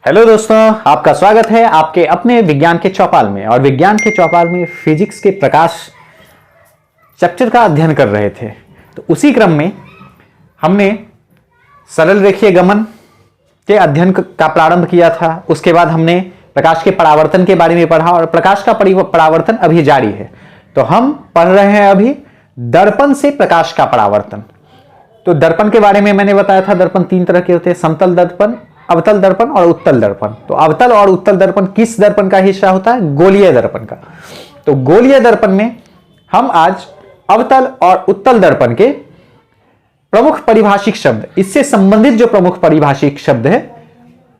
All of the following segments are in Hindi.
हेलो दोस्तों, आपका स्वागत है आपके अपने विज्ञान के चौपाल में। और विज्ञान के चौपाल में फिजिक्स के प्रकाश चैप्टर का अध्ययन कर रहे थे। तो उसी क्रम में हमने सरल रेखीय गमन के अध्ययन का प्रारंभ किया था। उसके बाद हमने प्रकाश के परावर्तन के बारे में पढ़ा और प्रकाश का परावर्तन अभी जारी है। तो हम पढ़ रहे हैं अभी दर्पण से प्रकाश का परावर्तन। तो दर्पण के बारे में मैंने बताया था, दर्पण तीन तरह के होते हैं, समतल दर्पण, अवतल दर्पण और उत्तल दर्पण। तो अवतल और उत्तल दर्पण किस दर्पण का हिस्सा होता है? गोलीय दर्पण का। तो गोलीय दर्पण में हम आज अवतल और उत्तल दर्पण के प्रमुख परिभाषिक शब्द, इससे संबंधित जो प्रमुख परिभाषिक शब्द है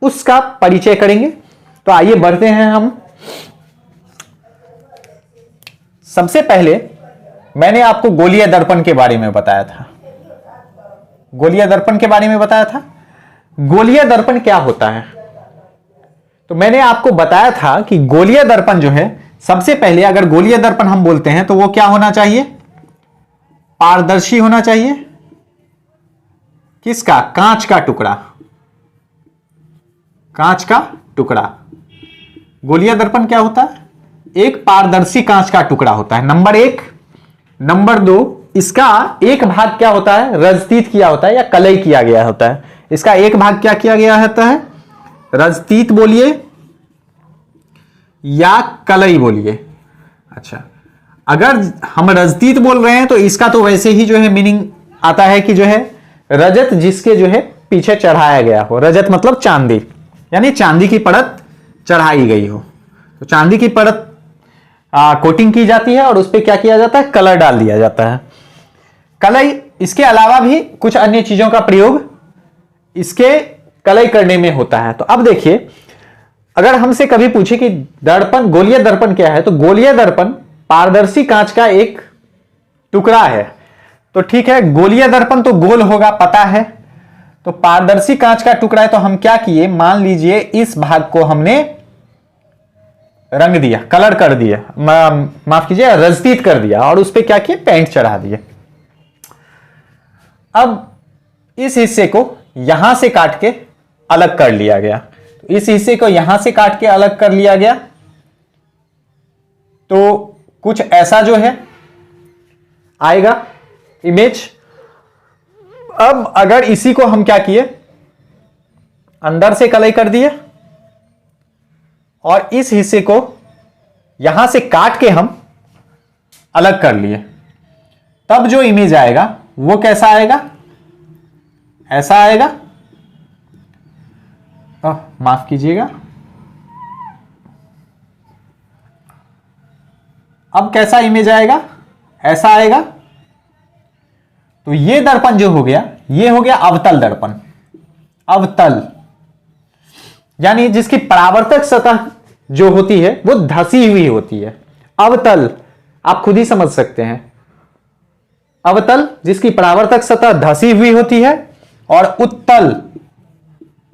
उसका परिचय करेंगे। तो आइए बढ़ते हैं हम। सबसे पहले मैंने आपको गोलीय दर्पण के बारे में बताया था। गोलीय दर्पण के बारे में बताया था। गोलीय दर्पण क्या होता है? तो मैंने आपको बताया था कि गोलीय दर्पण जो है, सबसे पहले अगर गोलीय दर्पण हम बोलते हैं तो वो क्या होना चाहिए? पारदर्शी होना चाहिए। किसका? कांच का टुकड़ा। कांच का टुकड़ा। गोलीय दर्पण क्या होता है? एक पारदर्शी कांच का टुकड़ा होता है, नंबर एक। नंबर दो, इसका एक भाग क्या होता है? रजतीत किया होता है या कलई किया गया होता है। इसका एक भाग क्या किया गया होता है? रजतीत बोलिए या कलई बोलिए। अच्छा, अगर हम रजतीत बोल रहे हैं तो इसका तो वैसे ही जो है मीनिंग आता है कि जो है रजत जिसके जो है पीछे चढ़ाया गया हो। रजत मतलब चांदी, यानी चांदी की परत चढ़ाई गई हो। तो चांदी की परत कोटिंग की जाती है और उस पर क्या किया जाता है? कलर डाल दिया जाता है। कलई, इसके अलावा भी कुछ अन्य चीजों का प्रयोग इसके कलई करने में होता है। तो अब देखिए, अगर हमसे कभी पूछे कि दर्पण, गोलीय दर्पण क्या है, तो गोलीय दर्पण पारदर्शी कांच का एक टुकड़ा है। तो ठीक है, गोलीय दर्पण तो गोल होगा, पता है। तो पारदर्शी कांच का टुकड़ा है, तो हम क्या किए? मान लीजिए इस भाग को हमने रंग दिया, कलर कर दिया, माफ कीजिए रजतीत कर दिया और उस पर क्या किए? पेंट चढ़ा दिए। अब इस हिस्से को यहां से काट के अलग कर लिया गया। तो इस हिस्से को यहां से काट के अलग कर लिया गया तो कुछ ऐसा जो है आएगा इमेज। अब अगर इसी को हम क्या किए? अंदर से कलई कर दिए और इस हिस्से को यहां से काट के हम अलग कर लिए, तब जो इमेज आएगा वो कैसा आएगा? ऐसा आएगा। माफ कीजिएगा, अब कैसा इमेज आएगा? ऐसा आएगा। तो ये दर्पण जो हो गया, ये हो गया अवतल दर्पण। अवतल यानी जिसकी परावर्तक सतह जो होती है वो धसी हुई होती है। अवतल आप खुद ही समझ सकते हैं। अवतल जिसकी परावर्तक सतह धसी हुई होती है और उत्तल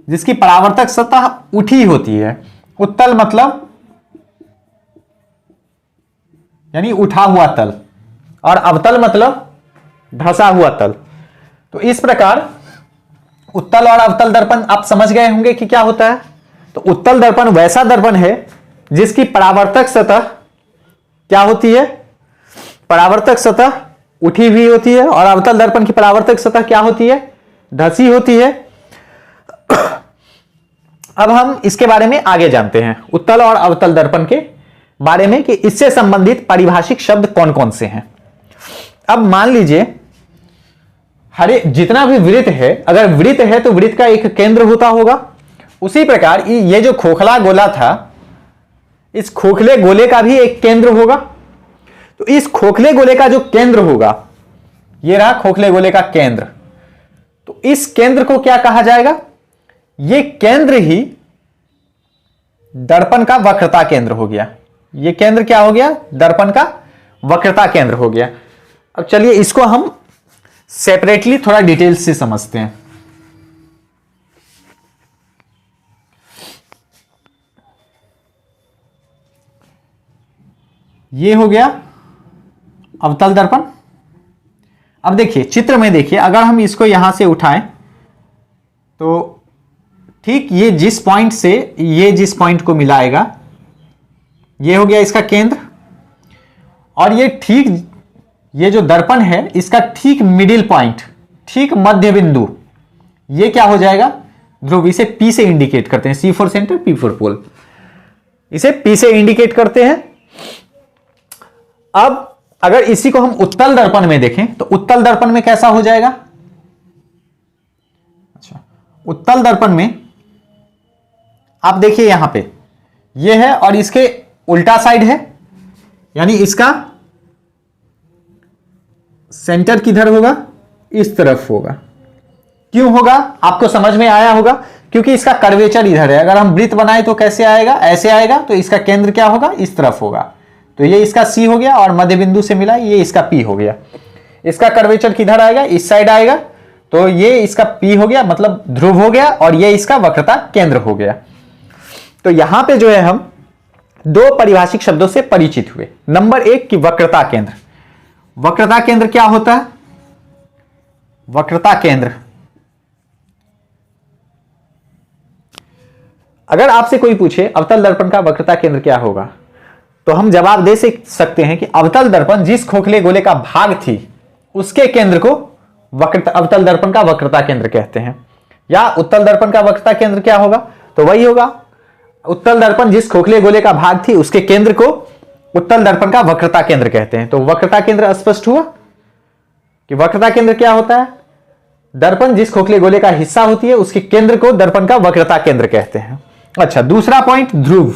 जिसकी परावर्तक सतह उठी होती है। उत्तल मतलब यानी उठा हुआ तल और अवतल मतलब धसा हुआ तल। तो इस प्रकार उत्तल और अवतल दर्पण आप समझ गए होंगे कि क्या होता है। तो उत्तल दर्पण वैसा दर्पण है जिसकी परावर्तक सतह क्या होती है? परावर्तक सतह उठी हुई होती है और अवतल दर्पण की परावर्तक सतह क्या होती है? धसी होती है। अब हम इसके बारे में आगे जानते हैं, उत्तल और अवतल दर्पण के बारे में, कि इससे संबंधित पारिभाषिक शब्द कौन कौन से हैं। अब मान लीजिए जितना भी वृत्त है, अगर वृत्त है तो वृत्त का एक केंद्र होता होगा। उसी प्रकार ये जो खोखला गोला था, इस खोखले गोले का भी एक केंद्र होगा। तो इस खोखले गोले का जो केंद्र होगा, ये रहा खोखले गोले का केंद्र। तो इस केंद्र को क्या कहा जाएगा? ये केंद्र ही दर्पण का वक्रता केंद्र हो गया। ये केंद्र क्या हो गया? दर्पण का वक्रता केंद्र हो गया। अब चलिए इसको हम सेपरेटली थोड़ा डिटेल से समझते हैं। ये हो गया अवतल दर्पण। अब देखिए चित्र में, देखिए अगर हम इसको यहां से उठाएं तो ठीक ये जिस पॉइंट से ये जिस पॉइंट को मिलाएगा, ये हो गया इसका केंद्र, और ये ठीक ये जो दर्पण है इसका ठीक मिडिल पॉइंट, ठीक मध्य बिंदु, ये क्या हो जाएगा ध्रुव। इसे P से इंडिकेट करते हैं, C for centre, P for pole, इसे P से इंडिकेट करते हैं। अब अगर इसी को हम उत्तल दर्पण में देखें तो उत्तल दर्पण में कैसा हो जाएगा। अच्छा, उत्तल दर्पण में आप देखिए यहां पे ये है और इसके उल्टा साइड है, यानी इसका सेंटर किधर होगा, इस तरफ होगा। क्यों होगा आपको समझ में आया होगा, क्योंकि इसका कर्वेचर इधर है। अगर हम वृत्त बनाए तो कैसे आएगा, ऐसे आएगा, तो इसका केंद्र क्या होगा, इस तरफ होगा। तो ये इसका C हो गया और मध्य बिंदु से मिला, ये इसका P हो गया। इसका कर्वेचर किधर आएगा, इस साइड आएगा, तो ये इसका P हो गया, मतलब ध्रुव हो गया, और ये इसका वक्रता केंद्र हो गया। तो यहां पे जो है हम दो परिभाषिक शब्दों से परिचित हुए। नंबर 1 की वक्रता केंद्र। वक्रता केंद्र क्या होता है, वक्रता केंद्र, अगर आपसे कोई पूछे अवतल दर्पण का वक्रता केंद्र क्या होगा, तो हम जवाब दे सकते हैं कि अवतल दर्पण जिस खोखले गोले का भाग थी उसके केंद्र को अवतल दर्पण का वक्रता केंद्र कहते हैं। या उत्तल दर्पण का वक्रता केंद्र क्या होगा, तो वही होगा, उत्तल दर्पण जिस खोखले गोले का भाग थी उसके केंद्र को उत्तल दर्पण का वक्रता केंद्र कहते हैं। तो वक्रता केंद्र स्पष्ट हुआ कि वक्रता केंद्र क्या होता है, दर्पण जिस खोखले गोले का हिस्सा होती है उसके केंद्र को दर्पण का वक्रता केंद्र कहते हैं। अच्छा, दूसरा पॉइंट ध्रुव।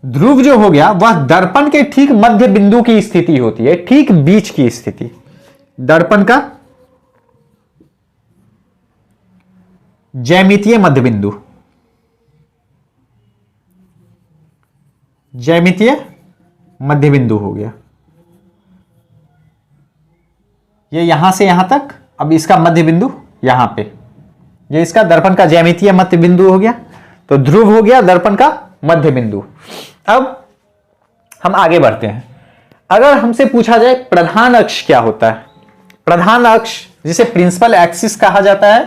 ध्रुव जो हो गया वह दर्पण के ठीक मध्य बिंदु की स्थिति होती है, ठीक बीच की स्थिति, दर्पण का ज्यामितीय मध्य बिंदु, ज्यामितीय मध्य बिंदु हो गया। ये यहां से यहां तक, अब इसका मध्य बिंदु यहां पे, ये इसका दर्पण का ज्यामितीय मध्य बिंदु हो गया। तो ध्रुव हो गया दर्पण का मध्य बिंदु। अब हम आगे बढ़ते हैं। अगर हमसे पूछा जाए प्रधान अक्ष क्या होता है, प्रधान अक्ष जिसे प्रिंसिपल एक्सिस कहा जाता है,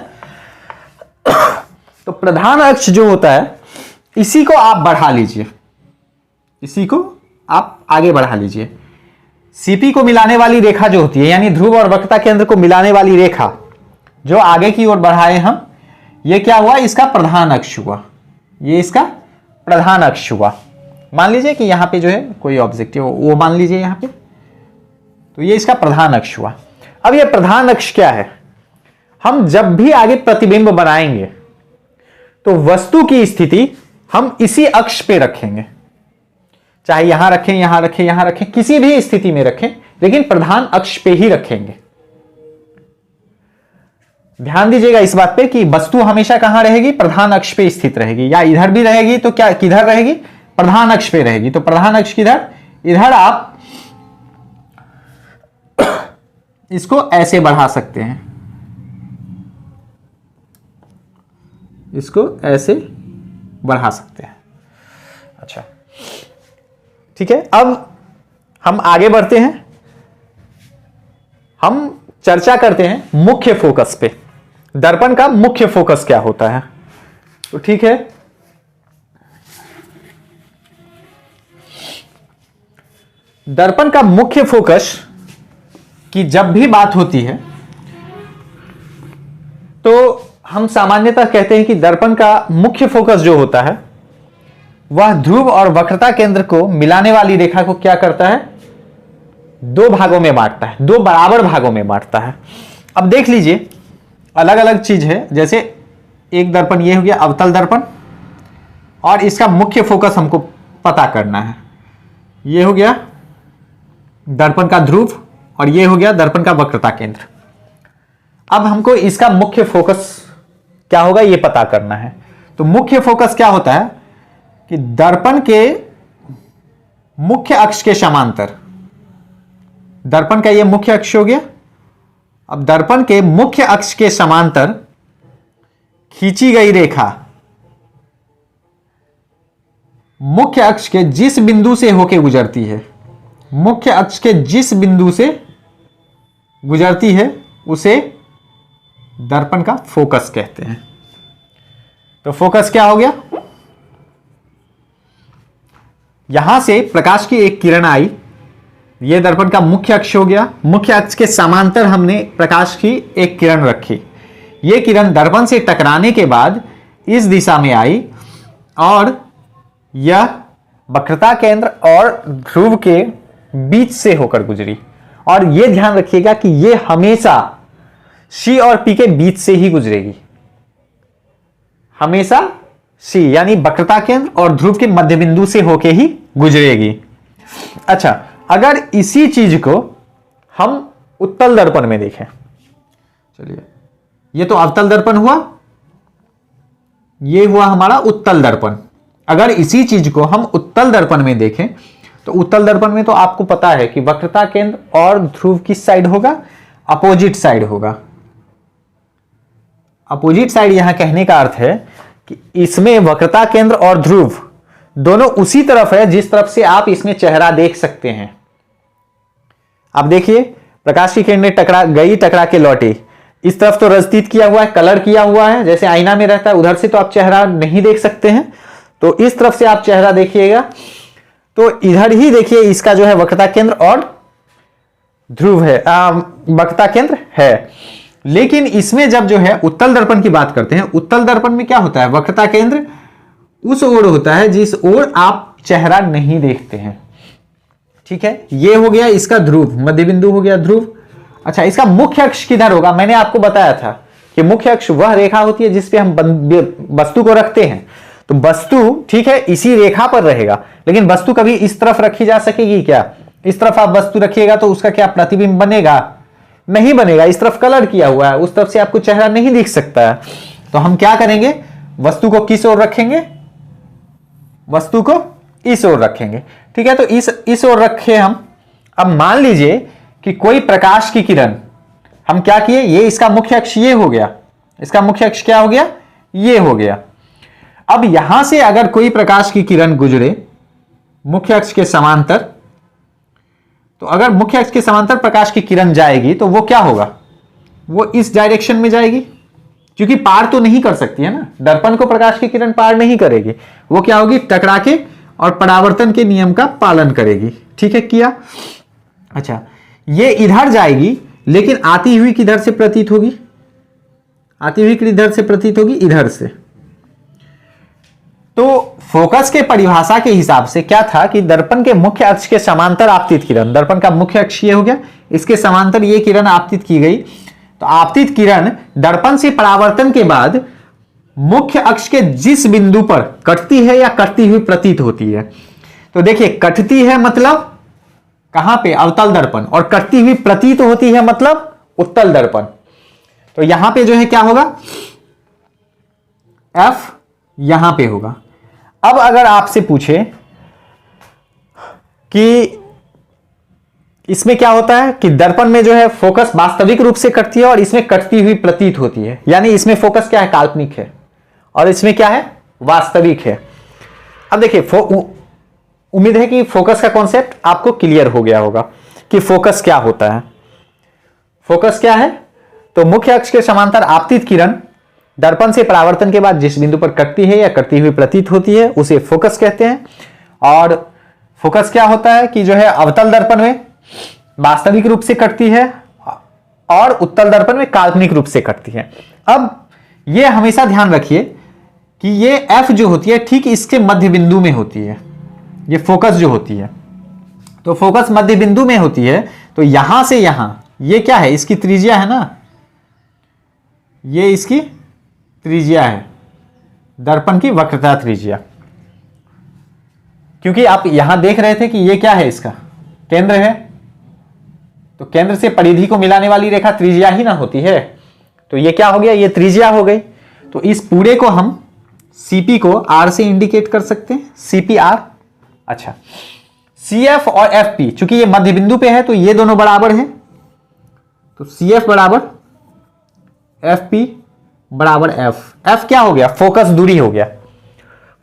तो प्रधान अक्ष जो होता है इसी को आप बढ़ा लीजिए, इसी को आप आगे बढ़ा लीजिए। सीपी को मिलाने वाली रेखा जो होती है, यानी ध्रुव और वक्रता केंद्र को मिलाने वाली रेखा जो आगे की ओर बढ़ाए हम, ये क्या हुआ, इसका प्रधान अक्ष हुआ, ये इसका प्रधान अक्ष हुआ। मान लीजिए कि यहां पे जो है कोई ऑब्जेक्ट है वो मान लीजिए यहां पे, तो ये इसका प्रधान अक्ष हुआ। अब ये प्रधान अक्ष क्या है, हम जब भी आगे प्रतिबिंब बनाएंगे तो वस्तु की स्थिति हम इसी अक्ष पे रखेंगे, चाहे यहां रखें, यहां रखें, यहां रखें, किसी भी स्थिति में रखें, लेकिन प्रधान अक्ष पे ही रखेंगे। ध्यान दीजिएगा इस बात पे कि वस्तु हमेशा कहां रहेगी, प्रधान अक्ष पे स्थित रहेगी। या इधर भी रहेगी तो क्या किधर रहेगी, प्रधान अक्ष पे रहेगी। तो प्रधान अक्ष किधर, इधर आप इसको ऐसे बढ़ा सकते हैं, इसको ऐसे बढ़ा सकते हैं। अच्छा ठीक है, अब हम आगे बढ़ते हैं, हम चर्चा करते हैं मुख्य फोकस पे। दर्पण का मुख्य फोकस क्या होता है, तो ठीक है, दर्पण का मुख्य फोकस की जब भी बात होती है तो हम सामान्यतः कहते हैं कि दर्पण का मुख्य फोकस जो होता है वह ध्रुव और वक्रता केंद्र को मिलाने वाली रेखा को क्या करता है, दो भागों में बांटता है, दो बराबर भागों में बांटता है। अब देख लीजिए अलग अलग चीज है, जैसे एक दर्पण ये हो गया अवतल दर्पण, और इसका मुख्य फोकस हमको पता करना है। ये हो गया दर्पण का ध्रुव और ये हो गया दर्पण का वक्रता केंद्र। अब हमको इसका मुख्य फोकस क्या होगा ये पता करना है। तो मुख्य फोकस क्या होता है कि दर्पण के मुख्य अक्ष के समांतर, दर्पण का ये मुख्य अक्ष हो गया, अब दर्पण के मुख्य अक्ष के समांतर खींची गई रेखा मुख्य अक्ष के जिस बिंदु से होकर गुजरती है, मुख्य अक्ष के जिस बिंदु से गुजरती है उसे दर्पण का फोकस कहते हैं। तो फोकस क्या हो गया, यहां से प्रकाश की एक किरण आई, यह दर्पण का मुख्य अक्ष हो गया, मुख्य अक्ष के समांतर हमने प्रकाश की एक किरण रखी, यह किरण दर्पण से टकराने के बाद इस दिशा में आई और यह वक्रता केंद्र और ध्रुव के बीच से होकर गुजरी। और यह ध्यान रखिएगा कि यह हमेशा C और P के बीच से ही गुजरेगी, हमेशा C यानी वक्रता केंद्र और ध्रुव के मध्य बिंदु से होकर ही गुजरेगी। अच्छा, अगर इसी चीज को हम उत्तल दर्पण में देखें, चलिए ये तो अवतल दर्पण हुआ, ये हुआ हमारा उत्तल दर्पण। अगर इसी चीज को हम उत्तल दर्पण में देखें तो उत्तल दर्पण में तो आपको पता है कि वक्रता केंद्र और ध्रुव किस साइड होगा, अपोजिट साइड होगा। अपोजिट साइड यहां कहने का अर्थ है कि इसमें वक्रता केंद्र और ध्रुव दोनों उसी तरफ है जिस तरफ से आप इसमें चेहरा देख सकते हैं। आप देखिए प्रकाश की किरणें टकरा के लौटी, इस तरफ तो रजतीत किया हुआ है, कलर किया हुआ है, जैसे आईना में रहता है, उधर से तो आप चेहरा नहीं देख सकते हैं, तो इस तरफ से आप चेहरा देखिएगा तो इधर ही देखिए इसका जो है वक्रता केंद्र और ध्रुव है, वक्रता केंद्र है। लेकिन इसमें जब जो है उत्तल दर्पण की बात करते हैं, उत्तल दर्पण में क्या होता है, वक्रता केंद्र उस ओर होता है जिस ओर आप चेहरा नहीं देखते हैं। ठीक है, ये हो गया इसका ध्रुव, मध्य बिंदु हो गया ध्रुव। अच्छा, इसका मुख्य अक्ष किधर होगा, मैंने आपको बताया था कि मुख्य अक्ष वह रेखा होती है जिस पे हम वस्तु को रखते हैं। तो वस्तु ठीक है इसी रेखा पर रहेगा, लेकिन वस्तु कभी इस तरफ रखी जा सकेगी क्या, इस तरफ आप वस्तु रखिएगा तो उसका क्या प्रतिबिंब बनेगा, नहीं बनेगा, इस तरफ कलर किया हुआ है, उस तरफ से आपको चेहरा नहीं दिख सकता है। तो हम क्या करेंगे, वस्तु को किस ओर रखेंगे, वस्तु को इस ओर रखेंगे। ठीक है, तो इस ओर रखे हम। अब मान लीजिए कि कोई प्रकाश की किरण, हम क्या किए, ये इसका मुख्य अक्ष ये हो गया, इसका मुख्य अक्ष क्या हो गया, ये हो गया। अब यहां से अगर कोई प्रकाश की किरण गुजरे मुख्य अक्ष के समांतर, तो अगर मुख्य अक्ष के समांतर प्रकाश की किरण जाएगी तो वो क्या होगा, वो इस डायरेक्शन में जाएगी, क्योंकि पार तो नहीं कर सकती है ना, दर्पण को प्रकाश की किरण पार नहीं करेगी, वो क्या होगी, टकरा के और परावर्तन के नियम का पालन करेगी। ठीक है, किया। अच्छा, ये इधर जाएगी लेकिन आती हुई किधर से प्रतीत होगी, आती हुई किधर से प्रतीत होगी, इधर से। तो फोकस के परिभाषा के हिसाब से क्या था कि दर्पण के मुख्य अक्ष के समांतर आपतित किरण, दर्पण का मुख्य अक्ष ये हो गया, इसके समांतर ये किरण आपतित की गई, तो आपतित किरण दर्पण से परावर्तन के बाद मुख्य अक्ष के जिस बिंदु पर कटती है या कटती हुई प्रतीत होती है, तो देखिए कटती है मतलब कहां पे, अवतल दर्पण, और कटती हुई प्रतीत होती है मतलब उत्तल दर्पण। तो यहां पे जो है क्या होगा, F यहां पे होगा। अब अगर आपसे पूछे कि इसमें क्या होता है कि दर्पण में जो है फोकस वास्तविक रूप से कटती है और इसमें कटती हुई प्रतीत होती है, यानी इसमें फोकस क्या है, काल्पनिक है, और इसमें क्या है, वास्तविक है। अब देखिए उम्मीद है कि फोकस का कॉन्सेप्ट आपको क्लियर हो गया होगा कि फोकस क्या होता है। फोकस क्या है, तो मुख्य अक्ष के समांतर आपतित किरण दर्पण से परावर्तन के बाद जिस बिंदु पर कटती है या कटती हुई प्रतीत होती है उसे फोकस कहते हैं। और फोकस क्या होता है कि जो है अवतल दर्पण में वास्तविक रूप से कटती है और उत्तल दर्पण में काल्पनिक रूप से कटती है। अब यह हमेशा ध्यान रखिए कि ये F जो होती है ठीक इसके मध्य बिंदु में होती है, ये फोकस जो होती है, तो फोकस मध्य बिंदु में होती है। तो यहां से यहां ये क्या है, इसकी त्रिज्या है ना, ये इसकी त्रिज्या है, दर्पण की वक्रता त्रिज्या। क्योंकि आप यहां देख रहे थे कि ये क्या है, इसका केंद्र है, तो केंद्र से परिधि को मिलाने वाली रेखा त्रिज्या ही ना होती है, तो ये क्या हो गया, ये त्रिज्या हो गई। तो इस पूरे को हम CP को R से इंडिकेट कर सकते हैं, CPR। अच्छा, CF और FP चूंकि ये मध्य बिंदु पे है तो ये दोनों बराबर हैं, तो CF बराबर FP बराबर F क्या हो गया, फोकस दूरी हो गया।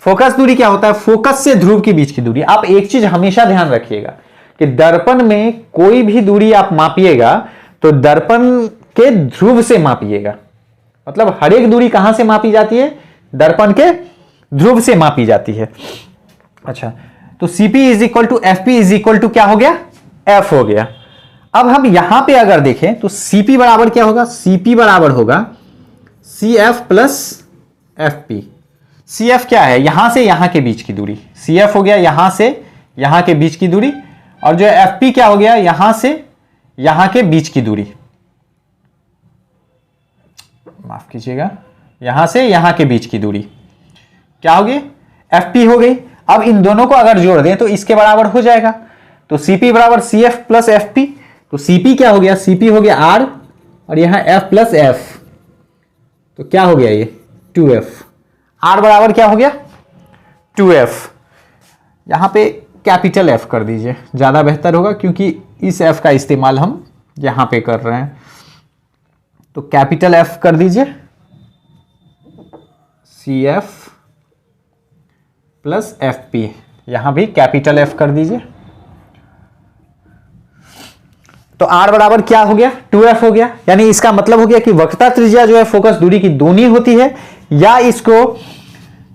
फोकस दूरी क्या होता है, फोकस से ध्रुव के बीच की दूरी। आप एक चीज हमेशा ध्यान रखिएगा कि दर्पण में कोई भी दूरी आप मापिएगा तो दर्पण के ध्रुव से मापिएगा, मतलब हर एक दूरी कहां से मापी जाती है, दर्पण के ध्रुव से मापी जाती है। अच्छा, तो Cp is equal to Fp is equal to क्या हो गया, F हो गया। अब हम यहां पे अगर देखें तो Cp बराबर क्या होगा, Cp बराबर होगा Cf प्लस Fp। Cf क्या है, यहां से यहां के बीच की दूरी, Cf हो गया यहां से यहां के बीच की दूरी, और जो Fp क्या हो गया, यहां से यहां के बीच की दूरी, माफ कीजिएगा, यहां से यहां के बीच की दूरी क्या होगी, Fp हो गई। अब इन दोनों को अगर जोड़ दें तो इसके बराबर हो जाएगा, तो Cp बराबर Cf प्लस Fp, तो Cp क्या हो गया, Cp हो गया R और यहां F प्लस F, तो क्या हो गया ये 2F। R बराबर क्या हो गया 2F, यहां पे कैपिटल F कर दीजिए, ज्यादा बेहतर होगा क्योंकि इस F का इस्तेमाल हम यहां पे कर रहे हैं, तो कैपिटल F कर दीजिए, Cf प्लस Fp, यहां भी कैपिटल F कर दीजिए, तो R बराबर क्या हो गया 2F हो गया। यानी इसका मतलब हो गया कि वक्रता त्रिज्या जो है फोकस दूरी की दूनी होती है, या इसको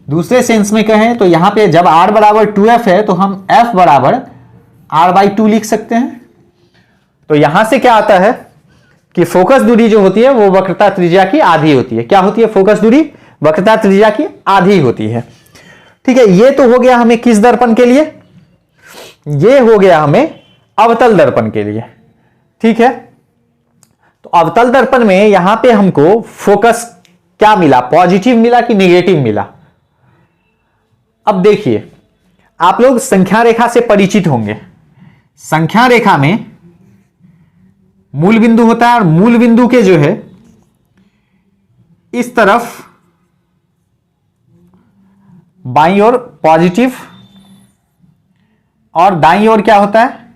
दूसरे सेंस में कहें तो यहां पे जब R बराबर 2F है तो हम F बराबर R/2 लिख सकते हैं। तो यहां से क्या आता है कि फोकस दूरी जो होती है वो वक्रता त्रिज्या की आधी होती है। क्या होती है, फोकस दूरी वक्रता त्रिज्या की आधी होती है। ठीक है, ये तो हो गया हमें किस दर्पण के लिए, ये हो गया हमें अवतल दर्पण के लिए। ठीक है, तो अवतल दर्पण में यहां पे हमको फोकस क्या मिला, पॉजिटिव मिला कि नेगेटिव मिला। अब देखिए, आप लोग संख्या रेखा से परिचित होंगे। संख्या रेखा में मूल बिंदु होता है और मूल बिंदु के जो है इस तरफ बाईं ओर पॉजिटिव और दाईं ओर क्या होता है,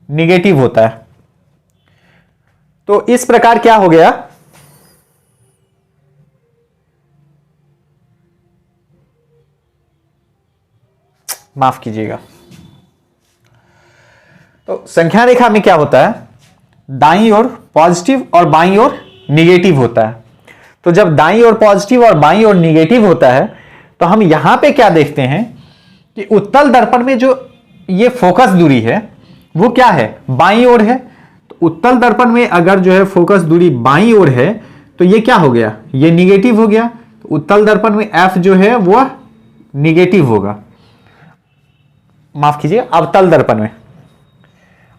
निगेटिव होता है। तो इस प्रकार क्या हो गया, माफ कीजिएगा, तो संख्या रेखा में क्या होता है, दाईं ओर पॉजिटिव और बाईं ओर निगेटिव होता है। तो जब दाईं ओर पॉजिटिव और बाईं ओर निगेटिव होता है तो हम यहां पे क्या देखते हैं कि उत्तल दर्पण में जो ये फोकस दूरी है वो क्या है, बाईं ओर है। तो उत्तल दर्पण में अगर जो है फोकस दूरी बाईं ओर है तो ये क्या हो गया, ये निगेटिव हो गया। तो उत्तल दर्पण में F जो है वो निगेटिव होगा, माफ कीजिए, अवतल दर्पण में,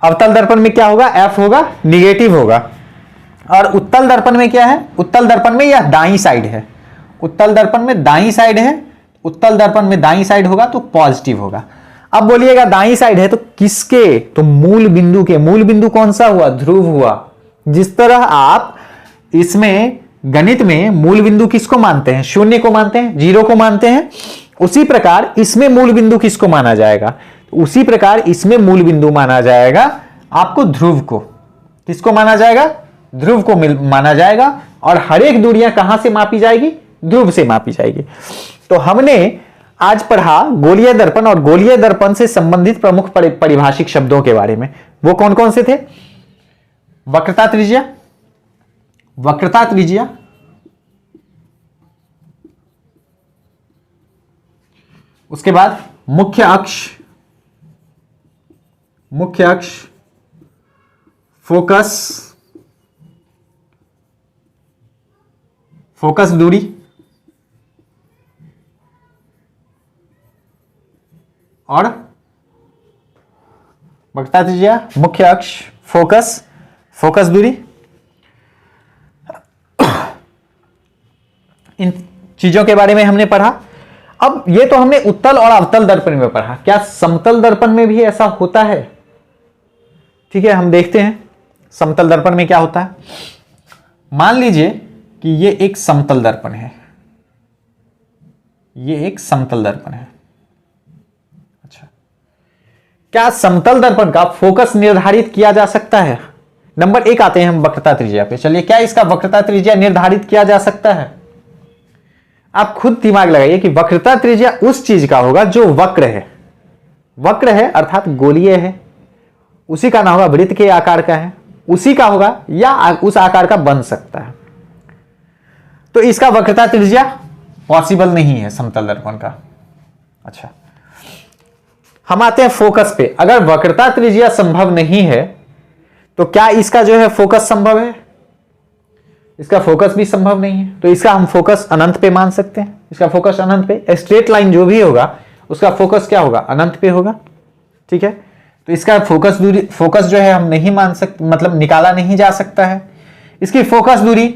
अवतल दर्पण में क्या होगा, F होगा, निगेटिव होगा। और उत्तल दर्पण में क्या है, उत्तल दर्पण में यह दाईं साइड है, उत्तल दर्पण में दाईं साइड है, उत्तल दर्पण में दाईं साइड होगा तो पॉजिटिव होगा। अब बोलिएगा दाईं साइड है तो किसके, तो मूल बिंदु के। मूल बिंदु कौन सा हुआ, ध्रुव हुआ। जिस तरह आप इसमें गणित में मूल बिंदु किसको मानते हैं, शून्य को मानते हैं, जीरो को मानते हैं, उसी प्रकार इसमें मूल बिंदु किसको माना जाएगा, उसी प्रकार इसमें मूल बिंदु माना जाएगा आपको ध्रुव को। किसको माना जाएगा, ध्रुव को माना जाएगा। और हर एक दूरियां कहां से मापी जाएगी, ध्रुव से मापी जाएगी। तो हमने आज पढ़ा गोलीय दर्पण और गोलीय दर्पण से संबंधित प्रमुख परिभाषिक शब्दों के बारे में। वो कौन कौन से थे, वक्रता त्रिज्या, वक्रता त्रिज्या, उसके बाद मुख्य अक्ष, मुख्य अक्ष, फोकस, फोकस दूरी, और वक्रता त्रिज्या, मुख्य अक्ष, फोकस, फोकस दूरी, इन चीजों के बारे में हमने पढ़ा। अब ये तो हमने उत्तल और अवतल दर्पण में पढ़ा, क्या समतल दर्पण में भी ऐसा होता है? ठीक है, हम देखते हैं समतल दर्पण में क्या होता है। मान लीजिए कि ये एक समतल दर्पण है, ये एक समतल दर्पण है। अच्छा, क्या समतल दर्पण का फोकस निर्धारित किया जा सकता है? नंबर एक आते हैं हम वक्रता त्रिज्या पे। चलिए, क्या इसका वक्रता त्रिज्या निर्धारित किया जा सकता है? आप खुद दिमाग लगाइए कि वक्रता त्रिज्या उस चीज का होगा जो वक्र है, वक्र है अर्थात गोलीय है, उसी का ना होगा वृत्त के आकार का है, उसी का होगा या उस आकार का बन सकता है। तो इसका वक्रता त्रिज्या पॉसिबल नहीं है समतल दर्पण का। अच्छा, हम आते हैं फोकस पे। अगर वक्रता त्रिज्या संभव नहीं है तो क्या इसका जो है फोकस संभव है? इसका फोकस भी संभव नहीं है। तो इसका हम फोकस अनंत पे मान सकते हैं। इसका फोकस अनंत पे, स्ट्रेट लाइन जो भी होगा उसका फोकस क्या होगा? अनंत पे होगा। ठीक है, तो इसका फोकस दूरी, फोकस जो है हम नहीं मान सकते, मतलब निकाला नहीं जा सकता है। इसकी फोकस दूरी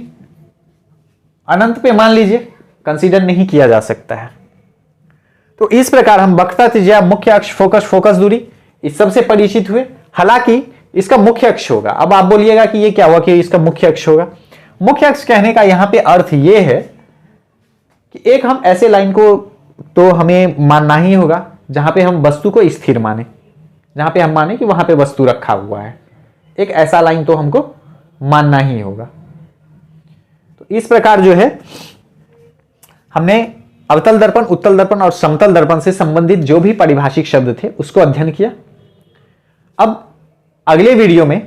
अनंत पे मान लीजिए, कंसीडर नहीं किया जा सकता है। तो इस प्रकार हम वक्रता त्रिज्या, मुख्य अक्ष, फोकस, फोकस दूरी इस सबसे परिचित हुए। हालांकि इसका मुख्य अक्ष होगा। अब आप बोलिएगा कि ये क्या हुआ कि इसका मुख्य अक्ष होगा? मुख्य अक्ष कहने का यहां पे अर्थ ये है कि एक हम ऐसे लाइन को तो हमें मानना ही होगा जहां पे हम वस्तु को स्थिर माने, जहां पे हम माने कि वहां पे वस्तु रखा हुआ है। एक ऐसा लाइन तो हमको मानना ही होगा। तो इस प्रकार जो है हमने अवतल दर्पण, उत्तल दर्पण और समतल दर्पण से संबंधित जो भी पारिभाषिक शब्द थे उसको अध्ययन किया। अब अगले वीडियो में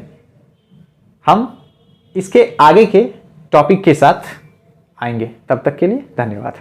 हम इसके आगे के टॉपिक के साथ आएंगे। तब तक के लिए धन्यवाद।